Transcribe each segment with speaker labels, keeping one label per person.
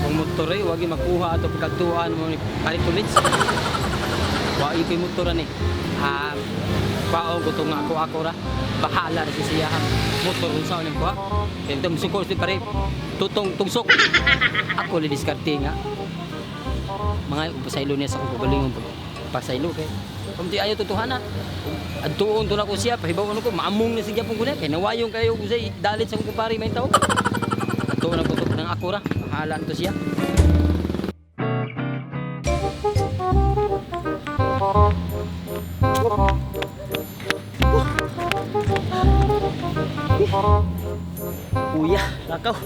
Speaker 1: Ang motor ay wag makuha ato pagkatuan mo ni palit-ulit. Wa yung motoran eh. Paong ko itong ako ra. Bahala na siya ang motor kung saan ko ha. Ito musukol si pare. Tutong tungsok. Ako li diskarte nga. Mga pasaylo niya sa kong pagalingon pasaylo kay. Kung di ayaw tutuhanan. Adtuon to na ko siya pahibaw ano ko maamong na siya pong kunya kay nawayong kayo ko say dalit sa kong kumpare may tao. Adtuon na ko to ng ako ra. Bahala to siya. Kuya, lakaw.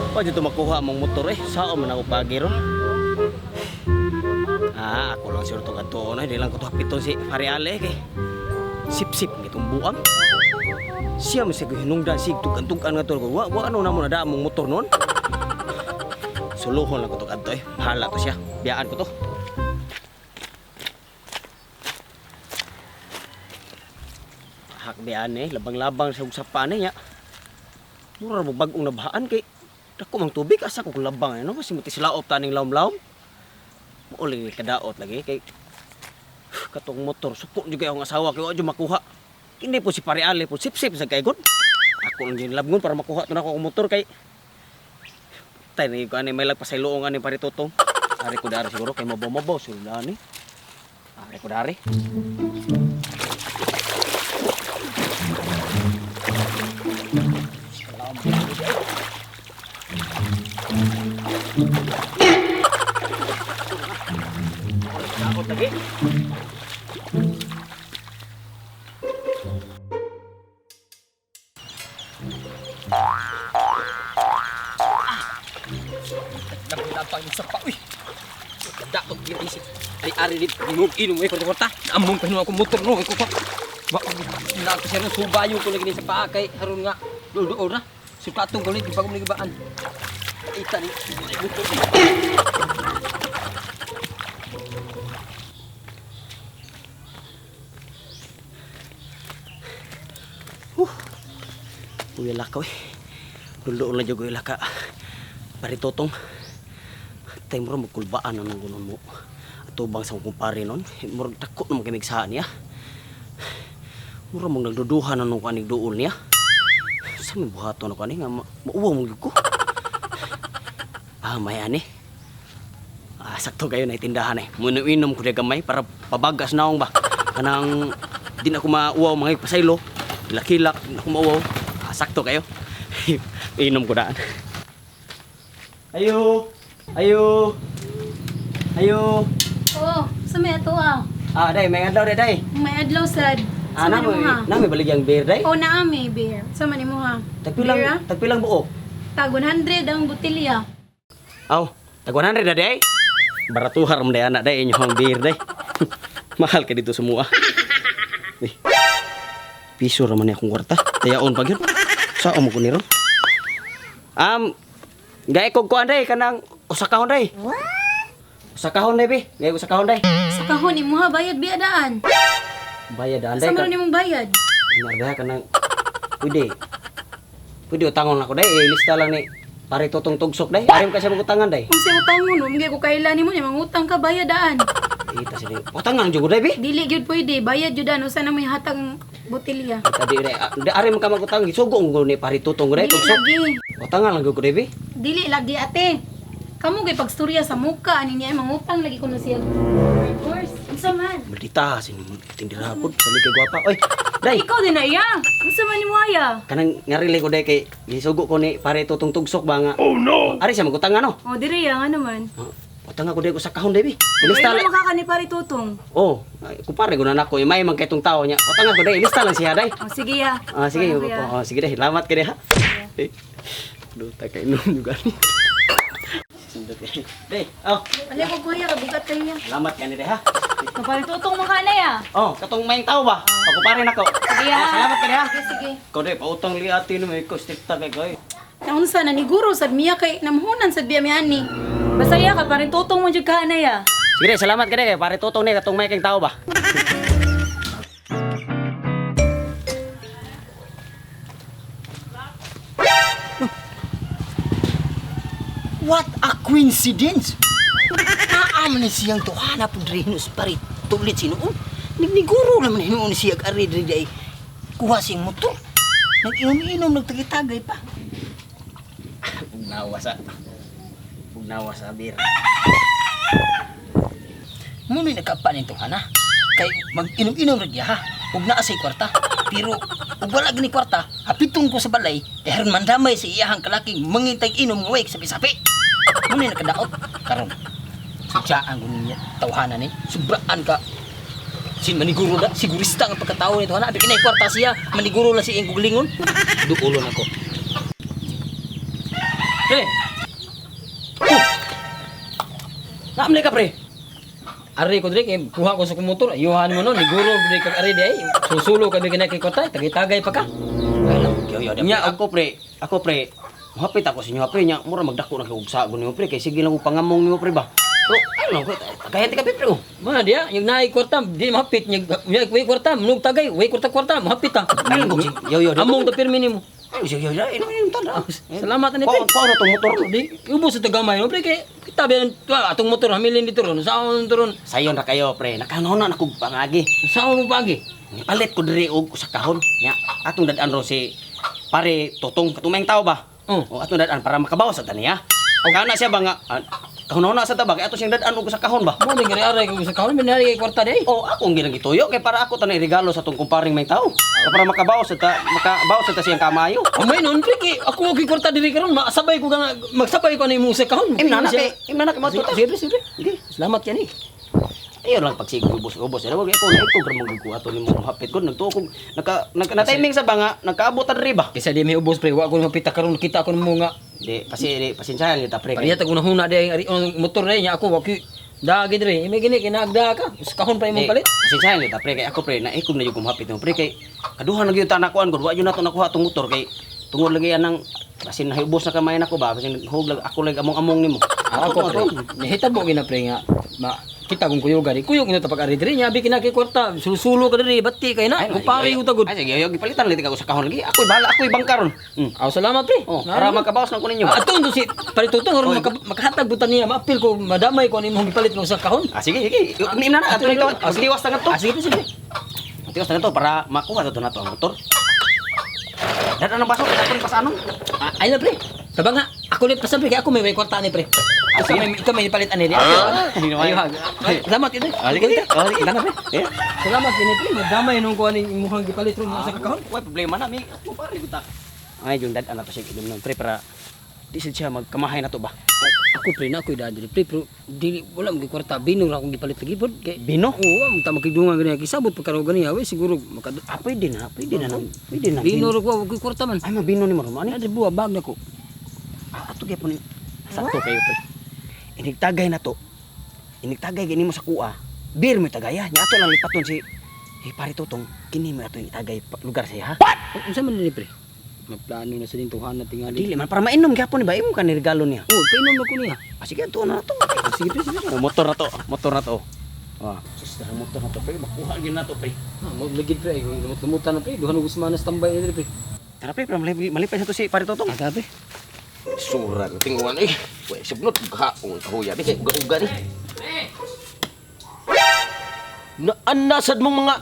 Speaker 1: Pa dito makuha mong motor eh. Saan man ako pagiro? Ako lang sure to kadto na, hindi lang ko to hapiton si Fariale kay. Sip-sip gitong buang. Siya man sig hinungdan sig tugan-tugan nga to. Wa ano na mo na mong motor noon. Suluhon lang ko to kadto eh. Bahala to siya. Biyaan ko to. Hakbean eh, labang-labang sa usapan niya. Mura mo bagong nabahaan kay dako mang tubig asa ko labang ano kasi muti silaop taning lawom-lawom. Muuling ni kadaot lagi kay katong motor suko juga ang asawa kay wa jud makuha. Kini po si Pare Ale po sip-sip sa kay god. Ako lang din labngon para makuha to na ko motor kay tay ni ko ani may lagpasayloong ani Pare Totong. Ari ko dari siguro kay mabaw-mabaw sila ni. Ari ko dari. Takot lagi. Dapat sa pa. Uy. Dapat gini isip. Ari di inom mo kota. Among pahino ako motor no ko. Ba na ko siya subayo ko lagi ni sa paa kay haron nga duol na. Si patong ko ni di pa ko nagibaan. Ita ni motor. Kuya lakaw eh. Dulo lang jud kuya laka. Pare Totong. Tay mo magkulbaan nang gunon mo. Atubang sa kumpare non. Murag takot na magimigsahan niya. Mura mong nagduduhan na nung kanig dool niya. Sa may buhato na kanig nga mauwaw mong ko. May ani. Sakto kayo na itindahan eh. Muno-inom ko na gamay para pabagas na akong ba. Kanang di na ako mauwaw mga pasaylo. Kilak-kilak, di na ako mauwaw. Sakto kayo. Inom ko daan. Ayo! Ayo! Ayo!
Speaker 2: Oh, sa may ato ah.
Speaker 1: Day, may adlaw day.
Speaker 2: May adlaw sad. Sa man mo ha?
Speaker 1: Nami baligyang beer day?
Speaker 2: Oh, naa may beer. Sa man mo ha?
Speaker 1: Tagpilang buok.
Speaker 2: Tag 100 ang botelya.
Speaker 1: Aw, tag 100 na day? Baratuhar mo day anak day inyong beer day. Mahal ka dito semua. Piso raman ni akong kwarta. Tayaon pag yun. Saan mo ko niro? Gaya kong kuan day kanang usakahon day. Usakahon day be. Gaya usakahon day.
Speaker 2: Sa kahon imo ha bayad biadaan.
Speaker 1: Bayad anday
Speaker 2: Sa
Speaker 1: ka.
Speaker 2: man nimong bayad?
Speaker 1: Narga kanang pwede. Pwede utangon ako day. Lista lang ni Pare Totong tugsok day. Arim ka siya magutangan day.
Speaker 2: Kung sa utang mo no, hindi ko kailan nimo ni mangutang ka bayadaan.
Speaker 1: Ita sini. Utangan jud day be.
Speaker 2: Dili gyud pwede, bayad jud ano sa na may hatang botelya.
Speaker 1: Tadi day. Arim ka magutang gisugo ko ni Pare Totong day
Speaker 2: Dili
Speaker 1: tugsok.
Speaker 2: lagi.
Speaker 1: Utangan lang ko day be.
Speaker 2: Dili lagi ate. Kamu kay pagstorya sa muka ani niya mangutang lagi ko na siya. Of course. Unsa man?
Speaker 1: Maldita sini tindira pod sali kay gwapa. Oy, day.
Speaker 2: Ikaw din na iya. Unsa man nimo aya?
Speaker 1: Kanang ngarili ko day kay gisugo ko ni Pare Totong tugsok ba nga. Oh no. Ari siya magutangan no.
Speaker 2: Oh, diri ya nga naman.
Speaker 1: Utang ako day ko sa kahon day be. Ilista
Speaker 2: Kailan
Speaker 1: lang.
Speaker 2: makakani pare tutong?
Speaker 1: Oh, kumpare gunan ako may man kaytong tao niya. Utang ako day ilista lang siya day.
Speaker 2: Oh, sige ya.
Speaker 1: Sige,
Speaker 2: Ano ya?
Speaker 1: sige deh. Lamat ka deh ha. Duh, tak kayak inom juga nih. Deh,
Speaker 2: Ali ko kuya kabugat kayo ya.
Speaker 1: lamat ka ni deh ha.
Speaker 2: Kapare tutong makana ya.
Speaker 1: Oh, katong maing tao ba? Pagkuparin ako.
Speaker 2: Sige ya.
Speaker 1: Salamat ka deh ha.
Speaker 2: Sige sige.
Speaker 1: Kau deh, pautang liatin mo ikaw strikta kay kay.
Speaker 2: Naunsa na ni guro sad miya kay namhunan sad biya miani. Basta ya kapare tutong mo jud ka na ya.
Speaker 1: Sige deh, salamat ka deh. Pare Totong nih katong maing tao ba?
Speaker 3: What a coincidence! Naaman ni siyang tuhana po drinos pare tulit sinuon. Nagniguro naman hinuon siya ari diri ay kuha siyang motor. Nag-inom-inom, nagtagay-tagay pa. Pugnawa sa bir. Muna nagkapa nito ha. Kay mag-inom-inom rin ha. Huwag na asay kwarta. Pero huwag wala gini kwarta, hapitong ko sa balay, dahil mandamay sa iyahang kalaking mangintay inom ng wake sapi-sapi. Muna nakadaot. Karon, sudyaan ko niya, tawhanan eh. Subraan ka. Sin maniguro na, sigurista ang pagkatao nito. Hanapin kinay kwarta siya, maniguro na si Ingkog Lingon. Duulon ako. Pre! Oh! Naamlay ka, pre! Ari ko diri kay kuha ko sa motor, ayuhan mo no, niguro diri kag ari di susulo ka bigyan kay kota, tagay-tagay pa ka. Ay lang, yo nya ako pre, mahapit ako sa inyo pre nya, mura magdako na kay ugsa ko niyo pre kay sige lang ko pangamong niyo pre ba. So, ano ko, kaya ti ka pre oh. Ba dia, yung naay kwarta, di mahapit nya, way kwarta, mnog tagay, way kwarta, mahapit ta. Ay lang ko, yo among ta pirmi nimo. Ay, yo, ino tanda. Salamat ni pre. Paano tong motor? Di ubos sa tagamay no pre kay kita biyan atong motor hamilin dito ron. Saan ron? Sayon ra kayo pre. Nakanonon ako pangagi. Saan mo pagi? Nipalit ko diri og sa kahon. Nya atong dad-an ro si pare Totong katumeng tao ba? O atong dad-an para makabawas sa taniya. Og kana siya ba nga kahon na sa tabak ato siyang dad-an og sa kahon ba? Mo ni gari-ari ko sa kahon binari kay kwarta di. Oh, ako ang ginagituyo kay para ako tanay regalo sa tong kumparing may tao. Para makabawas sa ta siyang kamayo. Amay nun pre ako og kwarta diri karon masabay ko nga magsabay ko ni mo sa kahon. Imnana kay matuta. Sige. Salamat yan eh. Ayun lang pagsiguro ubos. Wag ako na ito gramong ko ato nimo hapit ko nagtuo ko na timing sa banga nagkaabot ta diri ba. Kaysa di may ubos pre wa ko mapita karon kita ko nimo nga. Di pasensyahan kita pre. Pariya ta ko nahuna di ari motor na niya ako wa ki dagi diri. May gini kinagda ka. Kahon pa imong palit. Pasensyahan kita pre kay ako pre na ikom na jud ko hapit mo pre kay kaduhan na gyud ta nakuan gud wa jud nato nakuha tong motor kay tungod lagi anang basin nahiubos na kamay nako ba basin hug ako lag among nimo. Ako pre nahitabo gina pre nga kita kung kuyog gari kuyog nito pag ari diri nya abi kinaki kwarta susulo ka diri batti kay na kupari ko tagod ay sige gipalitan liti ka sa kahon lagi ako'y bahala ako'y bangkaron aw salamat pre para makabawas na ko ninyo aton do si paritutong ron makahatag butan niya maapil ko madamay ko nimong gipalit mo sa kahon sige nim na ato nito liwas na to sige tiwas na to para makuha to nato ang motor dan anong baso ako rin pasanon ay na pre tabang nga ako ulit pasabi kaya ako may kwarta ni pre ikaw may palit ani di salamat ito salamat pre salamat din pre madamay nung kuha ni imuhang gipalit ron sa kakahon wala problema na may ako pare buta ay yung dad ana to sig idum nang pre para di siya magkamahay na to ba ako pre na ako dad pre pero dili wala mo kwarta bino ra akong gipalit lagi pod kay bino oo ta makidungan gani kisabot pa karo gani we siguro pwede na bino ra ko kwarta man ay mabino ni mo ani adri buwa bag na ko ato gyapon sakto kayo pre inigtagay na to. Inigtagay gini mo sa kuha. Bir mo tagaya. Nya ato lang lipaton si pare Totong. Kini mo ato itagay lugar siya ha. What? Unsa man ni pre? Magplano na sa dintuhan na tingali. Dili man para mainom gyapon ba imo kan regalo niya. Oh, painom na ko niya. Sige ato na to. Sige pre, sige. Motor na to. Sus na motor na to pre. Makuha gyud na to pre. Maglagid pre. Lumut-lumutan na pre. Duhan og semanas tambay ni pre. Tara pre, malipay sa to si pare Totong. Aga pre.
Speaker 4: Surat tingguan weh sebelum kaung kahuya ni kayak uga-uga ni. Na anasad mong mga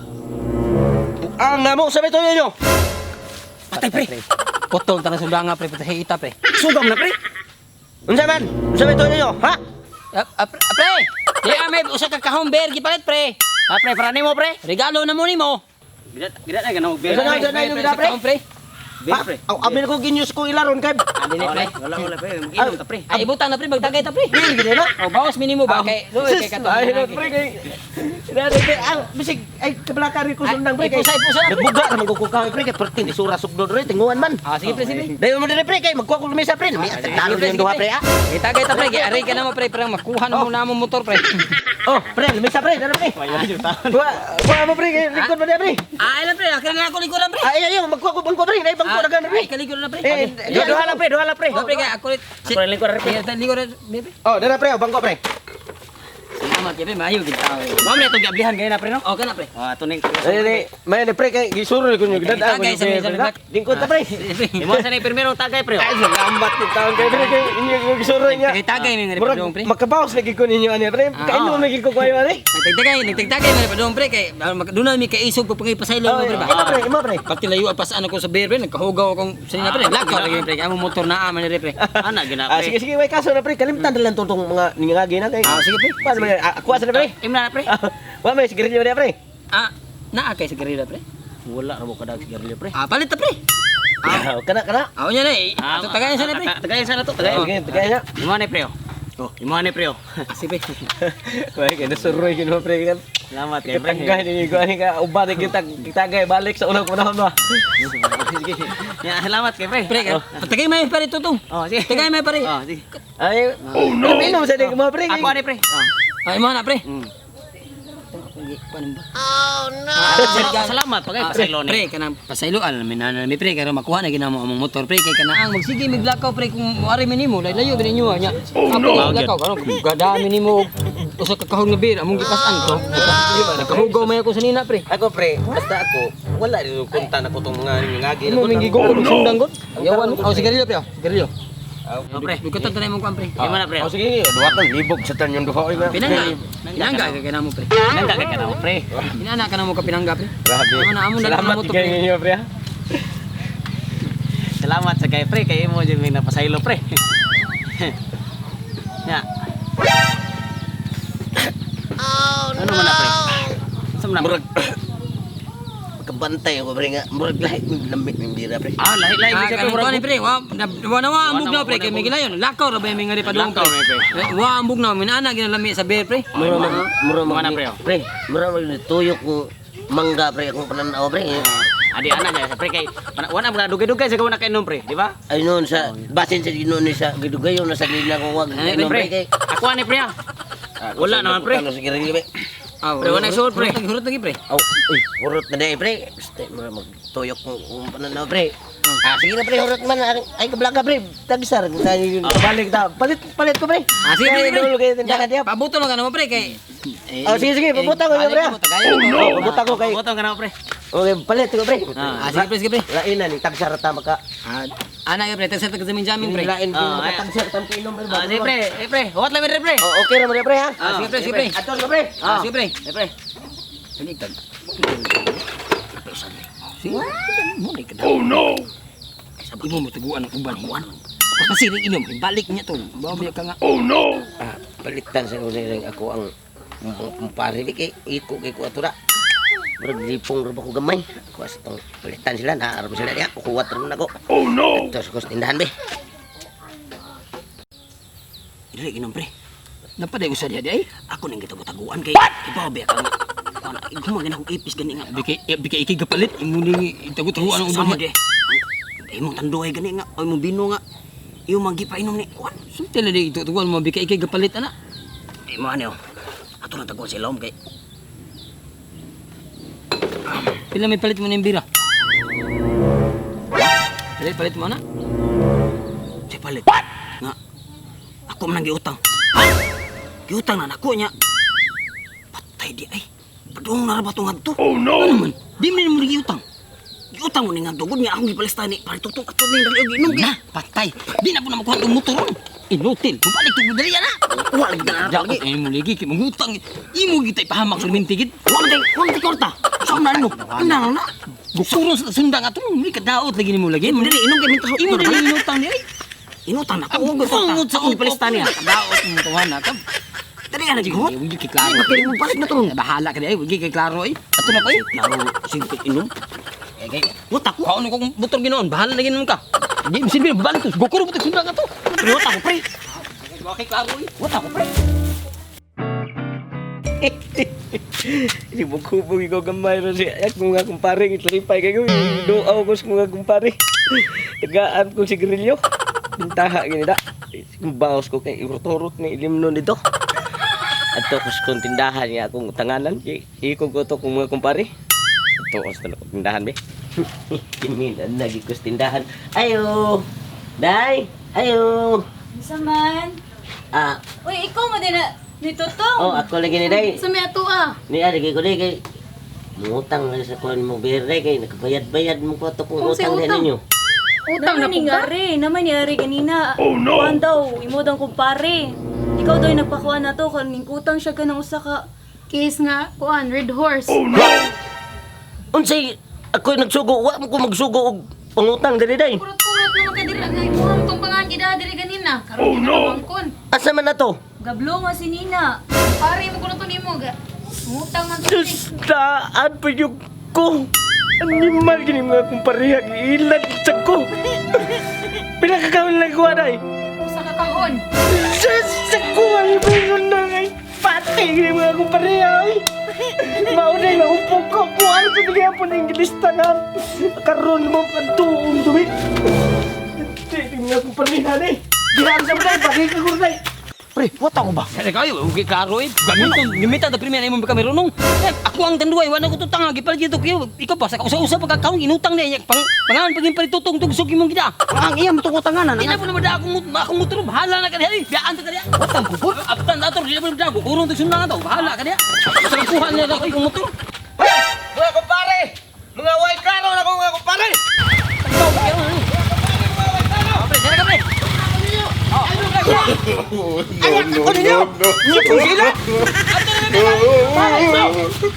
Speaker 4: buanga mo sa beto ninyo.
Speaker 3: Patay pre. Potol tanah sudanga pre patay ita pre.
Speaker 4: Sugam na pre. Unsa man? Unsa beto ninyo? Ha?
Speaker 3: Pre. Di ame usa ka kahon ber gipalit pre. Pre para nimo pre. Regalo na mo nimo.
Speaker 1: Gida na ganong
Speaker 4: Unsa na yung gida pre?
Speaker 3: Pre.
Speaker 4: Amin ko ginyus ko ilaron kay.
Speaker 3: Adi ni pre.
Speaker 1: Wala pre mag-inom ta pre.
Speaker 3: Ay ibutang na pre magdagay ta pre.
Speaker 4: Dili gid na.
Speaker 3: O bawas minimo ba kay kay kato.
Speaker 4: Ay pre kay. Dili kay bisig ay kablakari ko sundang pre kay.
Speaker 3: Ipusa na pre.
Speaker 4: Nagbuga naman ko kukaw pre kay perti ni sura sugdod re tinguan man.
Speaker 3: Sige pre sige.
Speaker 4: Dayon mo dire pre kay magkuha ko lumisa pre. Talo din duha pre.
Speaker 3: Itagay ta pre kay ari ka na mo pre para makuha na mo na mo motor pre.
Speaker 4: Oh, pre, lumisa pre, dala pre. Kuha mo pre, likod mo dia pre.
Speaker 3: Ay lang pre, akin na ako likuran pre.
Speaker 4: Ay ayo, magkuha ko bangko pre, nay bangko dagan pre.
Speaker 3: Ay kaligod na pre.
Speaker 4: Duha lang pre.
Speaker 3: Pre kay ako lit.
Speaker 4: Ako likuran pre.
Speaker 3: Likuran pre.
Speaker 4: Oh, dala pre, bangko pre.
Speaker 3: Salamat Salamat kay pre, maayo gid tao. Mao man itong giablihan gay na pre no? Oh, kana pre. Ah, tuning.
Speaker 4: May pre kay gisuro ko nyo gidad
Speaker 3: Tagay sa mga
Speaker 4: Dingko ta pre.
Speaker 3: Imo sa ni primero tagay pre.
Speaker 4: Ay lambat ni taon kay pre kay inyo gisuro niya.
Speaker 3: Tagay mi ngari
Speaker 4: Murag
Speaker 3: padong pre.
Speaker 4: makabawas lagi ko ninyo ani pre. Kain mo lagi ko kayo ani.
Speaker 3: Nagtagtagay mi padong pre kay doon mi kay isog pag pasaylo mo pre ba.
Speaker 4: Imo pre.
Speaker 3: Pati layo pasaan ako sa beer pre, nagkahugaw akong sanina pre. Lakaw lagi pre, amo motor na aman ni pre. Ana gina pre.
Speaker 4: Sige sige may kaso na pre kalimtan lang tong mga ningagi na kay.
Speaker 3: Sige pre.
Speaker 4: Paano man ako asa na pre?
Speaker 3: Imna na pre.
Speaker 4: Wa may sigarilyo na pre.
Speaker 3: Naa kay sigarilyo pre.
Speaker 4: Wala ra mo kada sigarilyo pre.
Speaker 3: Palit ta pre.
Speaker 4: Kana.
Speaker 3: Aw nya na eh. Ato tagayan sana pre.
Speaker 1: Tagayan sana to.
Speaker 4: Sige tagay na.
Speaker 1: Imo ni pre. Oh, imo ni pre.
Speaker 3: Sige pre.
Speaker 4: Wai kay nasuroy gino pre kan.
Speaker 1: Salamat kay pre.
Speaker 4: Katagay ni ko ani ka ubat kita tagay balik sa unang panahon ba.
Speaker 1: Sige. Ya, salamat kay pre.
Speaker 3: Pre, tagay may pare tutong.
Speaker 1: Oh, sige.
Speaker 3: Tagay may pare.
Speaker 1: Oh, sige.
Speaker 4: Ay, oh no. Inom sa dik mo pre.
Speaker 1: Ako ni pre.
Speaker 3: Ay mo na pre.
Speaker 1: Salamat pagay pasaylo ni.
Speaker 3: Pre, kanang pasaylo alamin na mi pre kay makuha na ginamo among motor pre kay kana ang magsige miglakaw pre kung ari man nimo layo ba ninyo nya. Ako lakaw karon gadami nimo usa ka kahon nga beer among gipasan ko. Nakahugaw may ako sa nina pre.
Speaker 4: Ako pre, basta ako wala rin kunta na ko tong mga ngagi
Speaker 3: Mo mingi go ko sundang gon. Yawan mo. Sigarilyo pre. Sigarilyo.
Speaker 1: Pre.
Speaker 3: Bukatan tanay mo kan pre.
Speaker 1: Imo na pre.
Speaker 4: Oh sige, duwa kang libog sa tan yung duha oy.
Speaker 3: Pinangga kay kana mo pre.
Speaker 1: Nanda kay kana pre.
Speaker 3: Inana ka na mo ka pinangga pre.
Speaker 4: Grabe.
Speaker 3: Amo na amo
Speaker 4: Salamat
Speaker 3: mo to
Speaker 4: kay
Speaker 3: pre.
Speaker 4: ninyo pre.
Speaker 1: Salamat sa kay pre kay imo jud may napasaylo pre. Ya. Ano man na pre? Sa man
Speaker 4: Murag kabantay ako pre nga. Murag lahi lambit ng bira pre.
Speaker 1: lahi
Speaker 3: Ah,
Speaker 1: sa
Speaker 3: kanang kuha ni
Speaker 1: pre.
Speaker 3: pre, wa na ambog na pre kay may gilayon. Lakaw ra ba may ngari padung
Speaker 1: Lakaw,
Speaker 3: pre.
Speaker 1: pre.
Speaker 3: Wa ambog na minana ginalami sa beer pre.
Speaker 4: Mura
Speaker 1: Mga na, pre.
Speaker 4: Pre, mura mag tuyok ko mangga pre akong pananaw pre.
Speaker 1: Adi anak niya pre kay wala mga dugay-dugay sa gawon na kainom pre, di ba?
Speaker 4: Ay noon sa basin sa ginon ni sa gidugayon na sa gilid ko wag
Speaker 1: Pre, pre. Ako ni pre. Wala naman, pre.
Speaker 4: Ano sige pre.
Speaker 3: Ah,
Speaker 1: Pre, wala suot, pre.
Speaker 3: Hurot lagi pre.
Speaker 4: Aw, uy, hurot na dai pre. Basta mura magtuyok ko pananaw pre. Sige na pre, hurot man ay kablaga pre. Tagisar tayo balik ta. Palit ko pre.
Speaker 3: Sige pre.
Speaker 4: Dulu kay tindahan dia.
Speaker 3: Pabuto lang mo pre kay.
Speaker 4: Sige, pabuta ko yo pre. Pabuta ko kay.
Speaker 1: Botong ka na pre.
Speaker 4: Okay, palit ko pre.
Speaker 3: Sige pre.
Speaker 4: Lain na ni tagsar ta maka.
Speaker 3: Ana ya pre, tagsa jamin jamin pre.
Speaker 4: Lain ko
Speaker 1: Ah,
Speaker 4: tagsar ta inom pre.
Speaker 1: Sige pre, pre. Huwat lang pre.
Speaker 4: Okay ra mo pre ha.
Speaker 3: Sige pre.
Speaker 4: Aton ko pre.
Speaker 3: Sige pre.
Speaker 1: Pre.
Speaker 3: Baligtad. Sige. Mo ni kada. Oh no. Sabi mo tuguan ang uban mo. Kasi ring inom, balik niya to. Bawa ka nga.
Speaker 4: Balitan sa ko ako ang pare kay iko kay ko atura. Murag lipong ra ba ko gamay. Ako sa tong balitan sila na arab sila diha. Kuwat ra man ako. Oh no. Ito sa ko sa tindahan be.
Speaker 3: Dili inom pre. Napaday usa dia ay. Ako nang gitago-taguan kay ibaw ba ka nga. Ana igumagin akong ipis gani nga. Bika iki gapalit imo ning itago-taguan ang uban dia. Ay mo tanduay gani nga. Ay mo bino nga. Iyo magi pa inom ni. Kuan. Sumtel na di ito tuguan mo bika iki gapalit ana. Ay mo ano. Ato na taguan si Lom kay. Pila may palit mo ng bira? Palit mo na? Si palit. What? Nga. Ako man ang giutang. Ha? Giutang na nako niya. Patay di ay. Padung na ba itong adto? Oh no! Ano man? Di mo giutang. Giutang mo ni nga dugod niya akong gipalista ni. Pari tutok ato ni dali ginom na. Patay. Di na po na makuha itong motor. Inutil. Kung balik itong dali yan ha. Wala lagi na lagi. Ay mo lagi. Kaya mangutang. Imo kita ipahamak sa mintigid. Wala tayo korta. Saan na ano? Ano na? Gukuro sa sundang ato. Hindi ka daot lagi ni mo lagi. Imo dali. Inom kami. Imo dali inutang di ay. Inutang na. Ako sa akong gipalista niya. Daot mo tuwan na. Tadi kan lagi hot. Wigi kay klaro. Bakit mo balik na to? Bahala ka di ay. Wigi kay klaro ay. Ato na ko ay. Klaro. Sige inom. Okay. Wuta ko. Kau kong butol ginoon. Bahala lagi naman ka. Di mesin bil balik to. Gukuro butik sundang ato. Pre, wuta ko pre. Okay, klaro ay. Wuta ko pre.
Speaker 4: Di mo kubog ikaw gamay ro siya. Yak mga kumpare itlipay kayo. Doaw ko sa mga kumpare. Tagaan ko sigarilyo. Bintaha gini da. Bawas ko kay urot-urot ni ilimnon dito. Ato ko sa tindahan niya akong tanganan. Iko ko to kung mga kumpare. Ito ko sa tindahan be. Kiminan lagi ko sa tindahan. Ayo! Day! Ayo!
Speaker 2: Isa man.
Speaker 4: Ah,
Speaker 2: Uy, ikaw mo din na Dito to.
Speaker 4: Oh, ako lagi ni day.
Speaker 2: Sa may ato ah.
Speaker 4: Ni ari kay ko day kay mutang na sa kuan mo berde kay nakabayad-bayad mo ko to kung
Speaker 2: Kung si
Speaker 4: utang din
Speaker 2: utang.
Speaker 4: ninyo.
Speaker 2: Utang na
Speaker 5: Naman
Speaker 2: po ka.
Speaker 5: naman ni kanina. Oh no! Kuhan daw, imo daw kumpare. Ikaw daw yung nagpakuha na to, kaning utang siya ka ng usa ka.
Speaker 2: Case nga, kuan, Red Horse.
Speaker 4: Unsay ako nagsugo wa mo ko magsugo og pangutang diri day.
Speaker 2: Kurot-kurot naman ka diri. Nga imuhang tong pangan gida diri ganina. Karon ka na mangkon.
Speaker 4: Asa man na to?
Speaker 5: Gablo nga si Nina.
Speaker 2: Pare mo kuno to nimo ga. Ngutang man to.
Speaker 4: Diyos, daan pa yung ko. Animal gini mga kumpareha, ilan sa ko. Pinakakawin lang ko aday.
Speaker 2: Usa ka kahon.
Speaker 4: Diyos, sa ko, ano ba yun na ngay? Patay gini mga kumpareha, ay. Maunay, maupog ko. Kung ano sa bigyan po ng listangan. Karoon mo pagtuong dumi. Hindi, mga kumpareha, ay. Ginahan sa mga, bakit ka kurday.
Speaker 3: Pre, wata ko ba? Kaya kayo, okay klaro eh. Gamitan na premium na imong kami runong. Eh, ako ang tanduay, wala ko tutang lagi pala dito kayo. Ikaw pa, sa kausa-usa pagkakaroon, inutang na iya. Pangalan paging palitutong tugsog imong gida. Ang iya, matukutanganan. Hindi na po naman akong motor, bahala na ka diya. Biyaan ta ka diya. Watang kupot. Aptan dator, di na po naman ako. Kurong tugsundang na to, bahala ka diya. Sa kuhan niya ako yung motor.
Speaker 4: Mga kumpare! Mga white klaro na ko mga kumpare!
Speaker 3: Ikaw, kaya ano? Pre, dala ka pre.
Speaker 6: no, no, no.